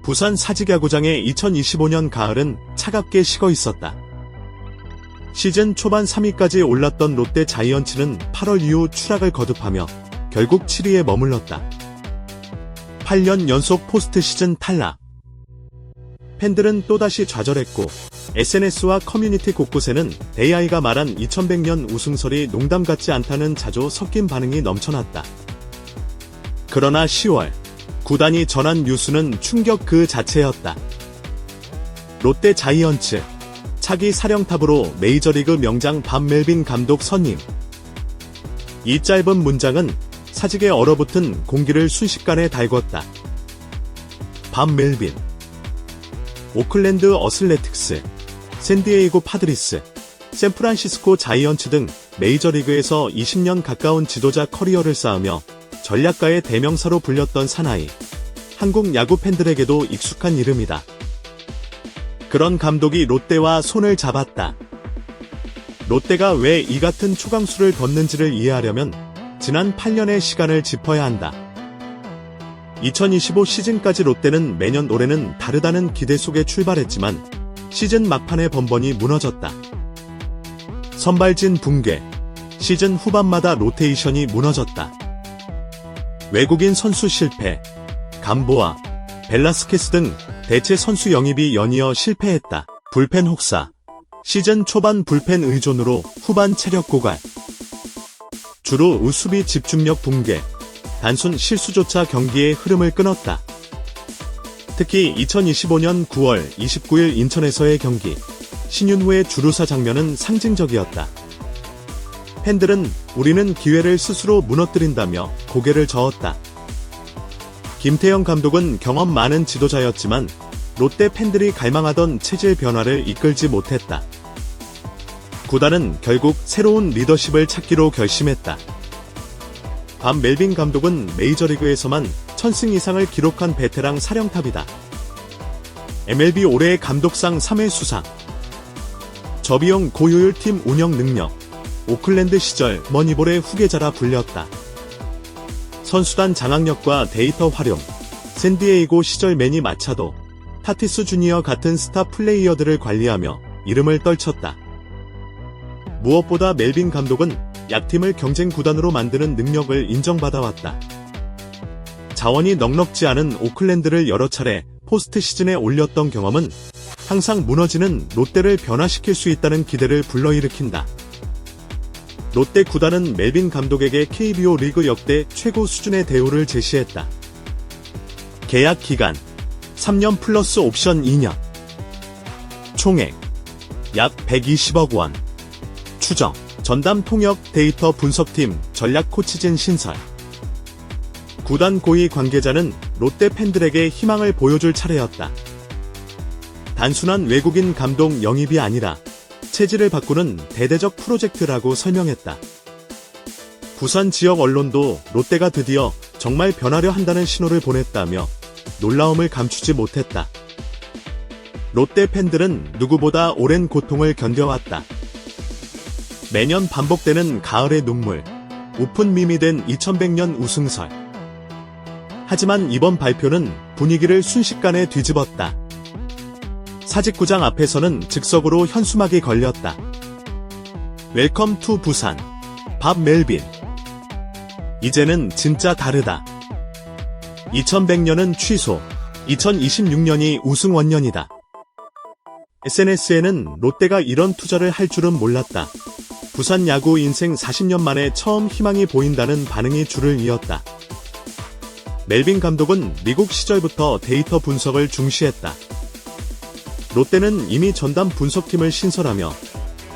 부산 사직야구장의 2025년 가을은 차갑게 식어 있었다. 시즌 초반 3위까지 올랐던 롯데 자이언츠는 8월 이후 추락을 거듭하며 결국 7위에 머물렀다. 8년 연속 포스트 시즌 탈락. 팬들은 또다시 좌절했고 SNS와 커뮤니티 곳곳에는 AI가 말한 2100년 우승설이 농담 같지 않다는 자조 섞인 반응이 넘쳐났다. 그러나 10월 구단이 전한 뉴스는 충격 그 자체였다. 롯데 자이언츠 차기 사령탑으로 메이저리그 명장 밥 멜빈 감독 선임. 이 짧은 문장은 사직에 얼어붙은 공기를 순식간에 달궜다. 밥 멜빈. 오클랜드 어슬레틱스, 샌디에이고 파드리스, 샌프란시스코 자이언츠 등 메이저리그에서 20년 가까운 지도자 커리어를 쌓으며 전략가의 대명사로 불렸던 사나이. 한국 야구 팬들에게도 익숙한 이름이다. 그런 감독이 롯데와 손을 잡았다. 롯데가 왜 이 같은 초강수를 뒀는지를 이해하려면 지난 8년의 시간을 짚어야 한다. 2025 시즌까지 롯데는 매년 올해는 다르다는 기대 속에 출발했지만 시즌 막판에 번번이 무너졌다. 선발진 붕괴, 시즌 후반마다 로테이션이 무너졌다. 외국인 선수 실패, 감보아, 벨라스케스 등 대체 선수 영입이 연이어 실패했다. 불펜 혹사, 시즌 초반 불펜 의존으로 후반 체력 고갈. 주로 수비 집중력 붕괴, 단순 실수조차 경기의 흐름을 끊었다. 특히 2025년 9월 29일 인천에서의 경기, 신윤호의 주루사 장면은 상징적이었다. 팬들은 우리는 기회를 스스로 무너뜨린다며 고개를 저었다. 김태형 감독은 경험 많은 지도자였지만 롯데 팬들이 갈망하던 체질 변화를 이끌지 못했다. 구단은 결국 새로운 리더십을 찾기로 결심했다. 밥 멜빈 감독은 메이저리그에서만 1000승 이상을 기록한 베테랑 사령탑이다. MLB 올해의 감독상 3회 수상. 저비용 고효율 팀 운영 능력. 오클랜드 시절 머니볼의 후계자라 불렸다. 선수단 장악력과 데이터 활용. 샌디에이고 시절 매니 마차도, 타티스 주니어 같은 스타 플레이어들을 관리하며 이름을 떨쳤다. 무엇보다 멜빈 감독은 약팀을 경쟁 구단으로 만드는 능력을 인정받아왔다. 자원이 넉넉지 않은 오클랜드를 여러 차례 포스트 시즌에 올렸던 경험은 항상 무너지는 롯데를 변화시킬 수 있다는 기대를 불러일으킨다. 롯데 구단은 멜빈 감독에게 KBO 리그 역대 최고 수준의 대우를 제시했다. 계약 기간 3년 플러스 옵션 2년. 총액 약 120억 원. 추정 전담 통역 데이터 분석팀 전략 코치진 신설. 구단 고위 관계자는 롯데 팬들에게 희망을 보여줄 차례였다. 단순한 외국인 감독 영입이 아니라 체질을 바꾸는 대대적 프로젝트라고 설명했다. 부산 지역 언론도 롯데가 드디어 정말 변하려 한다는 신호를 보냈다며 놀라움을 감추지 못했다. 롯데 팬들은 누구보다 오랜 고통을 견뎌왔다. 매년 반복되는 가을의 눈물, 오픈 밈이 된 2100년 우승설. 하지만 이번 발표는 분위기를 순식간에 뒤집었다. 사직구장 앞에서는 즉석으로 현수막이 걸렸다. 웰컴 투 부산. 밥 멜빈. 이제는 진짜 다르다. 2100년은 취소. 2026년이 우승 원년이다. SNS에는 롯데가 이런 투자를 할 줄은 몰랐다. 부산 야구 인생 40년 만에 처음 희망이 보인다는 반응이 줄을 이었다. 멜빈 감독은 미국 시절부터 데이터 분석을 중시했다. 롯데는 이미 전담 분석팀을 신설하며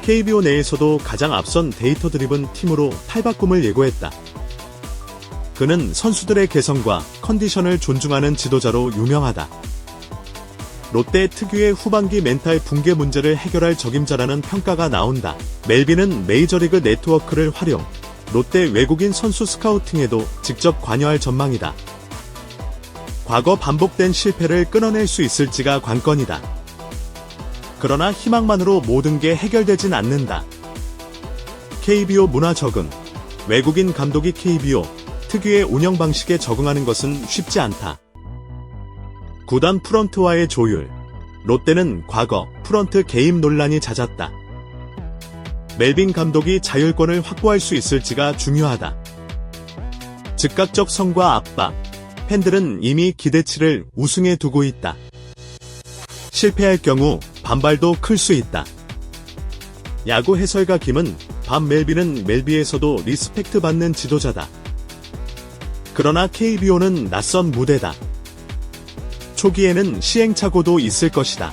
KBO 내에서도 가장 앞선 데이터 드리븐 팀으로 탈바꿈을 예고했다. 그는 선수들의 개성과 컨디션을 존중하는 지도자로 유명하다. 롯데 특유의 후반기 멘탈 붕괴 문제를 해결할 적임자라는 평가가 나온다. 멜빈은 메이저리그 네트워크를 활용, 롯데 외국인 선수 스카우팅에도 직접 관여할 전망이다. 과거 반복된 실패를 끊어낼 수 있을지가 관건이다. 그러나 희망만으로 모든 게 해결되진 않는다. KBO 문화 적응. 외국인 감독이 KBO 특유의 운영 방식에 적응하는 것은 쉽지 않다. 구단 프런트와의 조율. 롯데는 과거 프런트 개입 논란이 잦았다. 멜빈 감독이 자율권을 확보할 수 있을지가 중요하다. 즉각적 성과 압박. 팬들은 이미 기대치를 우승에 두고 있다. 실패할 경우 반발도 클 수 있다. 야구 해설가 김은 밥 멜빈은 멜비에서도 리스펙트 받는 지도자다. 그러나 KBO는 낯선 무대다. 초기에는 시행착오도 있을 것이다.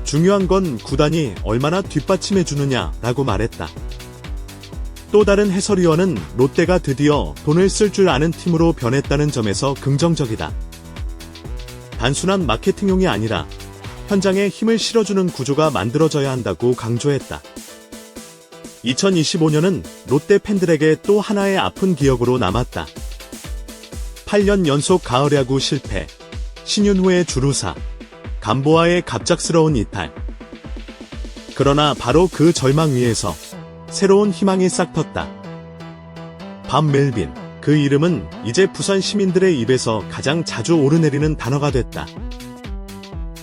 중요한 건 구단이 얼마나 뒷받침해주느냐라고 말했다. 또 다른 해설위원은 롯데가 드디어 돈을 쓸 줄 아는 팀으로 변했다는 점에서 긍정적이다. 단순한 마케팅용이 아니라 현장에 힘을 실어주는 구조가 만들어져야 한다고 강조했다. 2025년은 롯데 팬들에게 또 하나의 아픈 기억으로 남았다. 8년 연속 가을 야구 실패, 신윤후의 주루사, 감보아의 갑작스러운 이탈. 그러나 바로 그 절망 위에서 새로운 희망이 싹텄다. 밥 멜빈, 그 이름은 이제 부산 시민들의 입에서 가장 자주 오르내리는 단어가 됐다.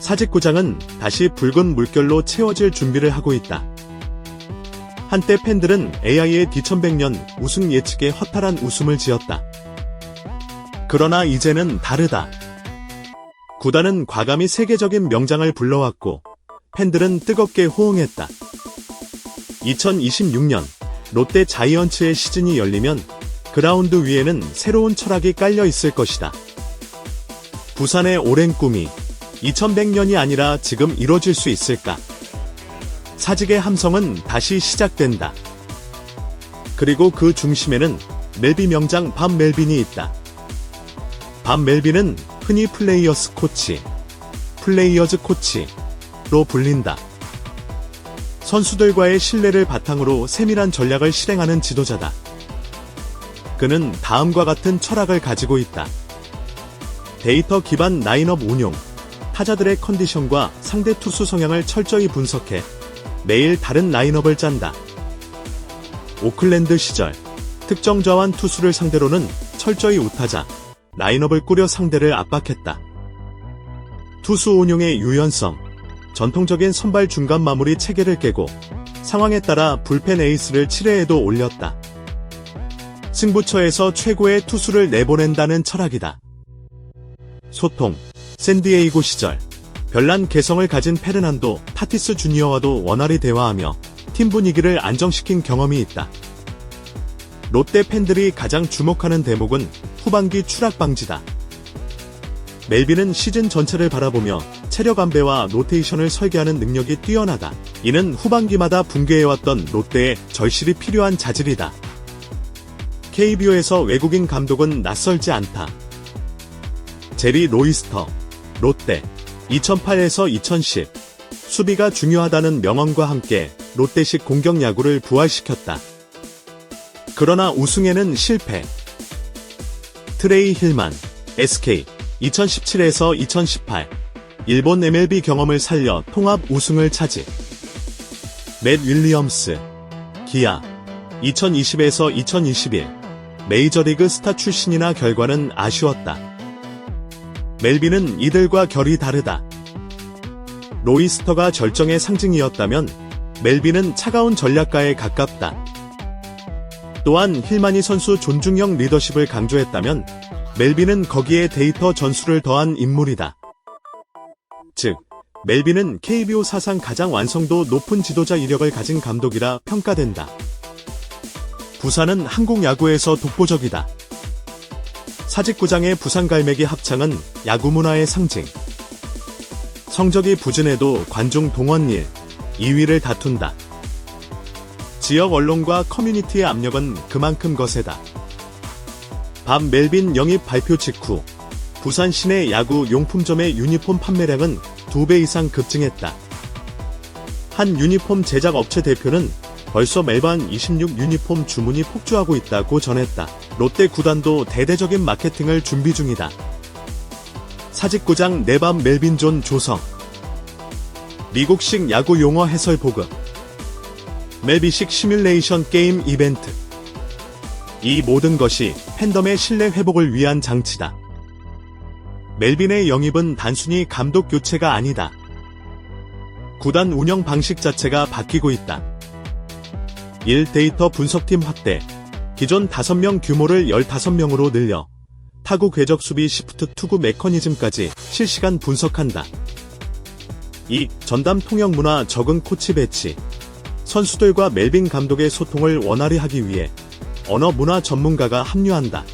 사직구장은 다시 붉은 물결로 채워질 준비를 하고 있다. 한때 팬들은 AI의 뒤천백년 우승 예측에 허탈한 웃음을 지었다. 그러나 이제는 다르다. 구단은 과감히 세계적인 명장을 불러왔고 팬들은 뜨겁게 호응했다. 2026년 롯데 자이언츠의 시즌이 열리면 그라운드 위에는 새로운 철학이 깔려 있을 것이다. 부산의 오랜 꿈이 2100년이 아니라 지금 이뤄질 수 있을까? 사직의 함성은 다시 시작된다. 그리고 그 중심에는 멜비 명장 밥 멜빈이 있다. 밥 멜빈은 흔히 플레이어스 코치, 플레이어즈 코치로 불린다. 선수들과의 신뢰를 바탕으로 세밀한 전략을 실행하는 지도자다. 그는 다음과 같은 철학을 가지고 있다. 데이터 기반 라인업 운용, 타자들의 컨디션과 상대 투수 성향을 철저히 분석해 매일 다른 라인업을 짠다. 오클랜드 시절 특정 좌완 투수를 상대로는 철저히 우타자, 라인업을 꾸려 상대를 압박했다. 투수 운용의 유연성, 전통적인 선발 중간 마무리 체계를 깨고 상황에 따라 불펜 에이스를 7회에도 올렸다. 승부처에서 최고의 투수를 내보낸다는 철학이다. 소통, 샌디에이고 시절 별난 개성을 가진 페르난도 타티스 주니어와도 원활히 대화하며 팀 분위기를 안정시킨 경험이 있다. 롯데 팬들이 가장 주목하는 대목은 후반기 추락 방지다. 멜빈은 시즌 전체를 바라보며 체력 안배와 로테이션을 설계하는 능력이 뛰어나다. 이는 후반기마다 붕괴해왔던 롯데의 절실히 필요한 자질이다. KBO에서 외국인 감독은 낯설지 않다. 제리 로이스터, 롯데, 2008에서 2010, 수비가 중요하다는 명언과 함께 롯데식 공격 야구를 부활시켰다. 그러나 우승에는 실패. 트레이 힐만, SK, 2017에서 2018, 일본 MLB 경험을 살려 통합 우승을 차지. 맷 윌리엄스, 기아, 2020에서 2021, 메이저리그 스타 출신이나 결과는 아쉬웠다. 멜빈은 이들과 결이 다르다. 로이스터가 절정의 상징이었다면 멜빈은 차가운 전략가에 가깝다. 또한 힐마니 선수 존중형 리더십을 강조했다면 멜빈은 거기에 데이터 전술을 더한 인물이다. 즉, 멜빈은 KBO 사상 가장 완성도 높은 지도자 이력을 가진 감독이라 평가된다. 부산은 한국 야구에서 독보적이다. 사직구장의 부산 갈매기 합창은 야구 문화의 상징. 성적이 부진해도 관중 동원일 2위를 다툰다. 지역 언론과 커뮤니티의 압력은 그만큼 거세다. 밥 멜빈 영입 발표 직후 부산 시내 야구 용품점의 유니폼 판매량은 2배 이상 급증했다. 한 유니폼 제작 업체 대표는 벌써 멜반 26 유니폼 주문이 폭주하고 있다고 전했다. 롯데 구단도 대대적인 마케팅을 준비 중이다. 사직구장 내밥 멜빈 존 조성. 미국식 야구 용어 해설 보급. 멜비식 시뮬레이션 게임 이벤트. 이 모든 것이 팬덤의 신뢰 회복을 위한 장치다. 멜빈의 영입은 단순히 감독 교체가 아니다. 구단 운영 방식 자체가 바뀌고 있다. 1. 데이터 분석팀 확대. 기존 5명 규모를 15명으로 늘려 타구 궤적 수비 시프트 투구 메커니즘까지 실시간 분석한다. 2. 전담 통역 문화 적응 코치 배치. 선수들과 멜빈 감독의 소통을 원활히 하기 위해 언어 문화 전문가가 합류한다.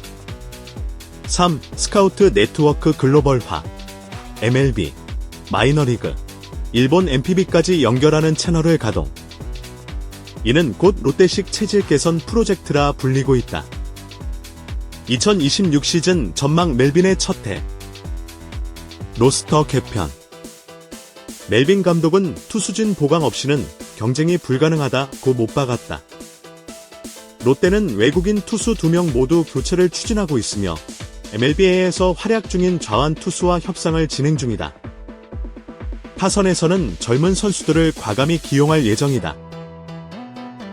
3. 스카우트 네트워크 글로벌화. MLB, 마이너리그, 일본 NPB까지 연결하는 채널을 가동. 이는 곧 롯데식 체질 개선 프로젝트라 불리고 있다. 2026 시즌 전망. 멜빈의 첫 해. 로스터 개편. 멜빈 감독은 투수진 보강 없이는 경쟁이 불가능하다고 못 박았다. 롯데는 외국인 투수 2명 모두 교체를 추진하고 있으며 MLBA에서 활약 중인 좌완 투수와 협상을 진행 중이다. 타선에서는 젊은 선수들을 과감히 기용할 예정이다.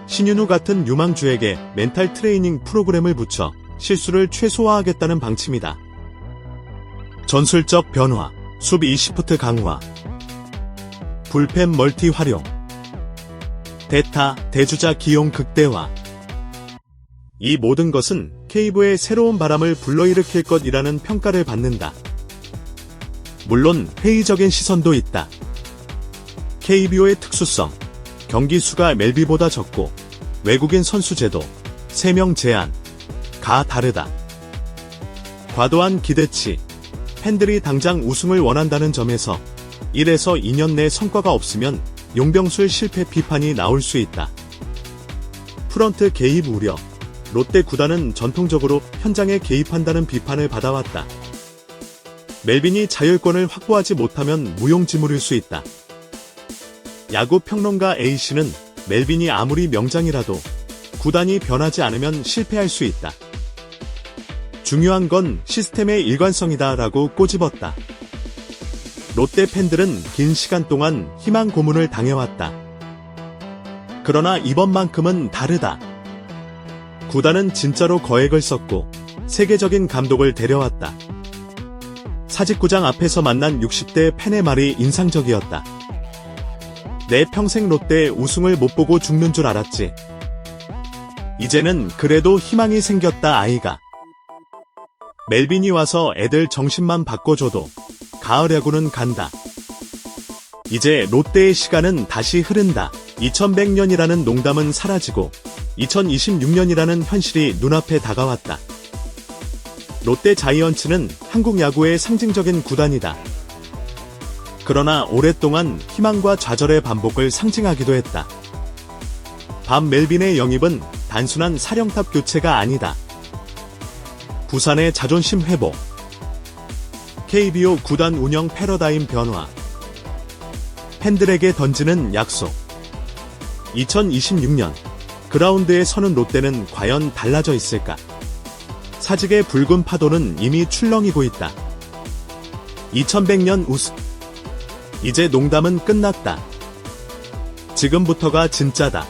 신윤우 같은 유망주에게 멘탈 트레이닝 프로그램을 붙여 실수를 최소화하겠다는 방침이다. 전술적 변화, 수비 시프트 강화, 불펜 멀티 활용, 대타, 대주자 기용 극대화. 이 모든 것은 KBO의 새로운 바람을 불러일으킬 것이라는 평가를 받는다. 물론 회의적인 시선도 있다. KBO의 특수성, 경기 수가 멜비보다 적고 외국인 선수 제도, 3명 제한가 다르다. 과도한 기대치, 팬들이 당장 우승을 원한다는 점에서 1에서 2년 내 성과가 없으면 용병술 실패 비판이 나올 수 있다. 프런트 개입 우려. 롯데 구단은 전통적으로 현장에 개입한다는 비판을 받아왔다. 멜빈이 자율권을 확보하지 못하면 무용지물일 수 있다. 야구 평론가 A씨는 멜빈이 아무리 명장이라도 구단이 변하지 않으면 실패할 수 있다. 중요한 건 시스템의 일관성이다라고 꼬집었다. 롯데 팬들은 긴 시간 동안 희망 고문을 당해왔다. 그러나 이번만큼은 다르다. 구단은 진짜로 거액을 썼고 세계적인 감독을 데려왔다. 사직구장 앞에서 만난 60대 팬의 말이 인상적이었다. 내 평생 롯데 우승을 못 보고 죽는 줄 알았지. 이제는 그래도 희망이 생겼다 아이가. 멜빈이 와서 애들 정신만 바꿔줘도 가을 야구는 간다. 이제 롯데의 시간은 다시 흐른다. 2100년이라는 농담은 사라지고 2026년이라는 현실이 눈앞에 다가왔다. 롯데 자이언츠는 한국 야구의 상징적인 구단이다. 그러나 오랫동안 희망과 좌절의 반복을 상징하기도 했다. 밥 멜빈의 영입은 단순한 사령탑 교체가 아니다. 부산의 자존심 회복, KBO 구단 운영 패러다임 변화, 팬들에게 던지는 약속. 2026년 그라운드에 서는 롯데는 과연 달라져 있을까? 사직의 붉은 파도는 이미 출렁이고 있다. 2100년 우승. 이제 농담은 끝났다. 지금부터가 진짜다.